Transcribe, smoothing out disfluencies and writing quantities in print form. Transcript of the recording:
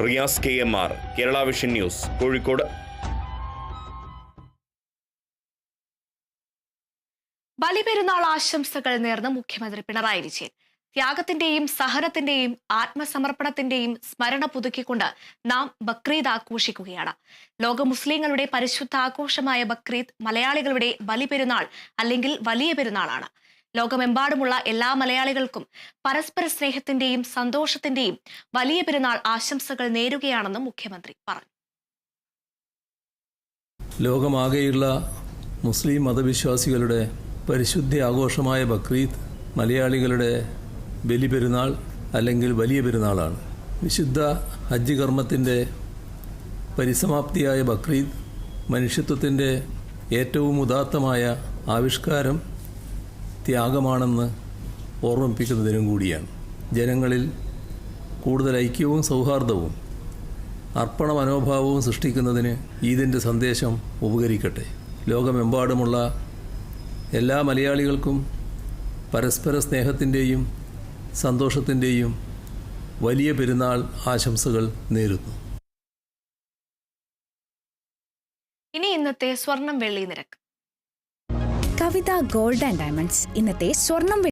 Riyas KMR, Kerala vision news, Kozhikode. Baliperunnal ആശംസകൾ നേർന്ന് മുഖ്യമന്ത്രി പിണറായി വിജയൻ. ത്യാഗത്തിന്റെയും സഹനത്തിന്റെയും ആത്മസമർപ്പണത്തിന്റെയും സ്മരണ പുതുക്കിക്കൊണ്ട് നാം ബക്രീദ് ആഘോഷിക്കുകയാണ്. ലോക മുസ്ലിങ്ങളുടെ പരിശുദ്ധ ആഘോഷമായ ബക്രീദ് മലയാളികളുടെ ബലിപെരുന്നാൾ അല്ലെങ്കിൽ വലിയ പെരുന്നാളാണ്. ലോകമെമ്പാടുമുള്ള എല്ലാ മലയാളികൾക്കും പരസ്പര സ്നേഹത്തിന്റെയും സന്തോഷത്തിന്റെയും വലിയ പെരുന്നാൾ ആശംസകൾ നേരുകയാണെന്നും മുഖ്യമന്ത്രി പറഞ്ഞു. ലോകമാകെയുള്ള മുസ്ലിം മതവിശ്വാസികളുടെ പരിശുദ്ധ ആഘോഷമായ ബക്രീദ് മലയാളികളുടെ ബലിപെരുന്നാൾ അല്ലെങ്കിൽ വലിയ പെരുന്നാളാണ്. വിശുദ്ധ ഹജ്ജ് കർമ്മത്തിൻ്റെ പരിസമാപ്തിയായ ബക്രീദ് മനുഷ്യത്വത്തിൻ്റെ ഏറ്റവും ഉദാത്തമായ ആവിഷ്കാരം ത്യാഗമാണെന്ന് ഓർമ്മിപ്പിക്കുന്നതിനും കൂടിയാണ്. ജനങ്ങളിൽ കൂടുതൽ ഐക്യവും സൗഹാർദ്ദവും അർപ്പണ മനോഭാവവും സൃഷ്ടിക്കുന്നതിന് ഈദിൻ്റെ സന്ദേശം ഉപകരിക്കട്ടെ. ലോകമെമ്പാടുമുള്ള എല്ലാ മലയാളികൾക്കും പരസ്പര സ്നേഹത്തിൻ്റെയും സന്തോഷത്തിൻ്റെയും വലിയ പെരുന്നാൾ ആശംസകൾ നേരുന്നു. ഇനി ഇന്നത്തെ സ്വർണം വെള്ളി നിരക്ക്. കവിത ഗോൾഡ് ആൻഡ് ഡയമണ്ട്സ് ഇന്നത്തെ സ്വർണം